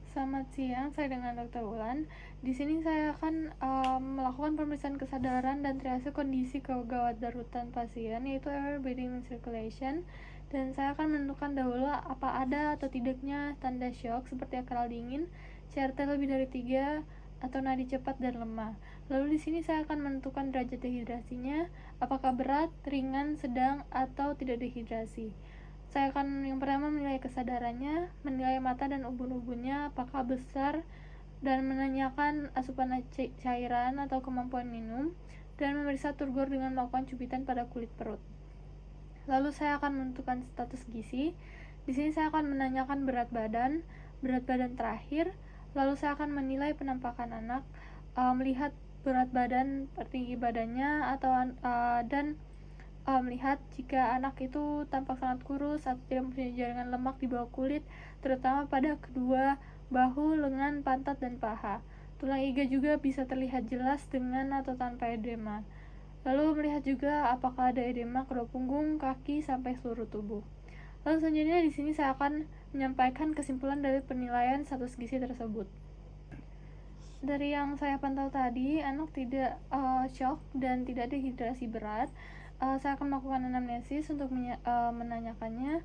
Selamat siang, saya dengan Dr. Ulan. Di sini saya akan melakukan pemeriksaan kesadaran dan triase kondisi gawat darurat pasien, yaitu air breathing and circulation. Dan saya akan menentukan dahulu apa ada atau tidaknya tanda shock seperti akal dingin, CRT lebih dari 3, atau nadi cepat dan lemah. Lalu di sini saya akan menentukan derajat dehidrasinya, apakah berat, ringan, sedang, atau tidak dehidrasi. Saya akan yang pertama menilai kesadarannya, menilai mata dan ubun-ubunnya apakah besar, dan menanyakan asupan cairan atau kemampuan minum, dan memeriksa turgor dengan melakukan cubitan pada kulit perut. Lalu saya akan menentukan status gizi. Di sini saya akan menanyakan berat badan terakhir. Lalu saya akan menilai penampakan anak, melihat berat badan, tinggi badannya, dan melihat jika anak itu tampak sangat kurus atau tidak mempunyai jaringan lemak di bawah kulit, terutama pada kedua bahu, lengan, pantat, dan paha. Tulang iga juga bisa terlihat jelas dengan atau tanpa edema. Lalu melihat juga apakah ada edema kedua punggung, kaki, sampai seluruh tubuh. Lalu selanjutnya di sini saya akan menyampaikan kesimpulan dari penilaian status gizi tersebut. Dari yang saya pantau tadi, anak tidak shock dan tidak dehidrasi berat. Saya akan melakukan anamnesis untuk menanyakannya.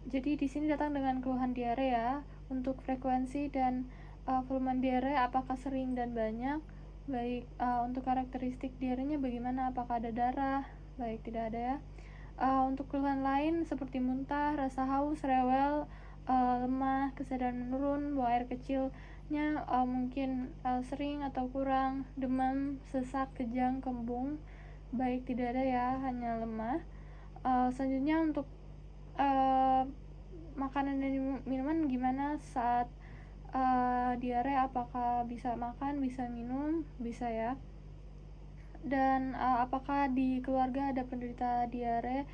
Jadi di sini datang dengan keluhan diare ya. Untuk frekuensi dan volume diare apakah sering dan banyak? Baik, untuk karakteristik diarenya bagaimana? Apakah ada darah? Baik, tidak ada ya. Untuk keluhan lain seperti muntah, rasa haus, rewel, lemah, kesadaran menurun, buang air kecilnya mungkin sering atau kurang, demam, sesak, kejang, kembung. Baik, tidak ada ya, hanya lemah. Selanjutnya untuk makanan dan minuman gimana saat diare, apakah bisa makan, bisa minum, bisa ya. Dan apakah di keluarga ada penderita diare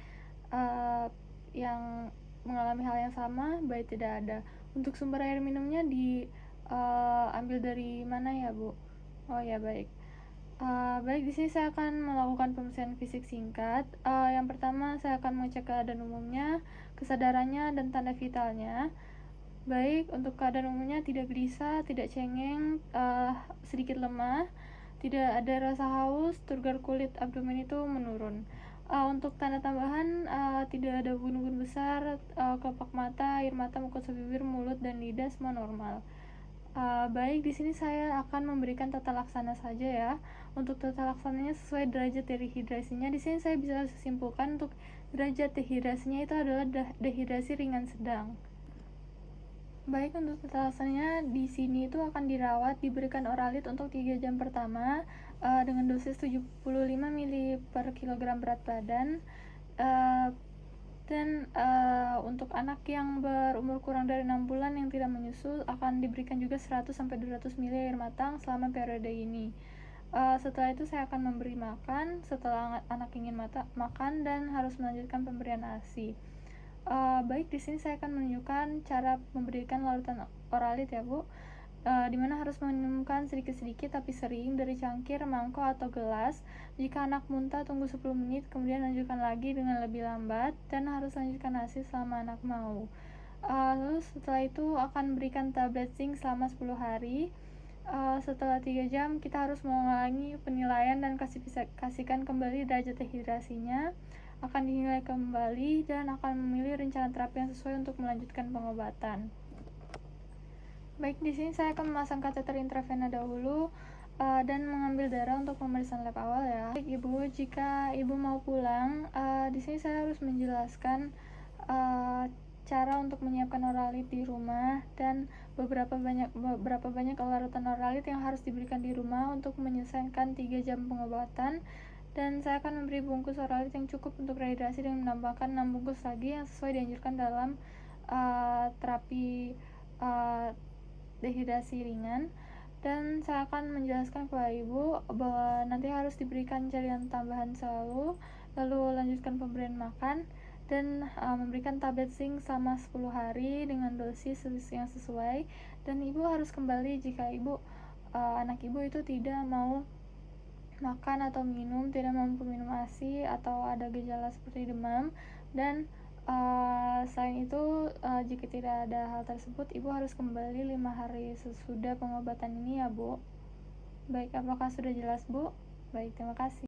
yang mengalami hal yang sama? Baik, tidak ada. Untuk sumber air minumnya diambil dari mana ya, Bu? Oh ya, baik. Baik, di sini saya akan melakukan pemeriksaan fisik singkat. Yang pertama saya akan mengecek keadaan umumnya, kesadarannya, dan tanda vitalnya. Baik, untuk keadaan umumnya tidak gelisah, tidak cengeng, sedikit lemah, tidak ada rasa haus, turgor kulit abdomen itu menurun. Untuk tanda tambahan, tidak ada ubun-ubun besar, kelopak mata, air mata, mukosa bibir, mulut, dan lidah semua normal. Baik, di sini saya akan memberikan tata laksana saja ya. Untuk tata laksananya sesuai derajat dehidrasinya. Di sini saya bisa simpulkan untuk derajat dehidrasinya itu adalah dehidrasi ringan sedang. Baik, untuk tata laksananya di sini itu akan dirawat, diberikan oralit untuk 3 jam pertama dengan dosis 75 ml per kilogram berat badan. Dan untuk anak yang berumur kurang dari 6 bulan yang tidak menyusu akan diberikan juga 100-200 ml air matang selama periode ini. Setelah itu saya akan memberi makan setelah anak ingin makan dan harus melanjutkan pemberian ASI. Baik, di sini saya akan menunjukkan cara memberikan larutan oralit ya, Bu. Dimana harus meminumkan sedikit-sedikit tapi sering dari cangkir, mangkok, atau gelas. Jika anak muntah, tunggu 10 menit, kemudian lanjutkan lagi dengan lebih lambat, dan harus lanjutkan ASI selama anak mau. Lalu setelah itu akan berikan tablet zinc selama 10 hari. Setelah 3 jam, kita harus mengulangi penilaian dan kasihkan kembali derajat dehidrasinya. Akan dinilai kembali dan akan memilih rencana terapi yang sesuai untuk melanjutkan pengobatan. Baik, di sini saya akan memasang kateter intravena dahulu dan mengambil darah untuk pemeriksaan lab awal ya. Baik, Ibu, jika Ibu mau pulang, di sini saya harus menjelaskan cara untuk menyiapkan oralit di rumah dan beberapa banyak larutan oralit yang harus diberikan di rumah untuk menyelesaikan 3 jam pengobatan. Dan saya akan memberi bungkus oralit yang cukup untuk rehidrasi dengan menambahkan 6 bungkus lagi yang sesuai dianjurkan dalam terapi dehidrasi ringan. Dan saya akan menjelaskan kepada Ibu bahwa nanti harus diberikan cairan tambahan selalu, lalu lanjutkan pemberian makan, dan memberikan tablet zinc selama 10 hari dengan dosis yang sesuai. Dan Ibu harus kembali jika anak Ibu itu tidak mau makan atau minum, tidak mampu minum ASI, atau ada gejala seperti demam, dan Selain itu, jika tidak ada hal tersebut, Ibu harus kembali 5 hari sesudah pengobatan ini ya, Bu. Baik, apakah sudah jelas, Bu? Baik, terima kasih.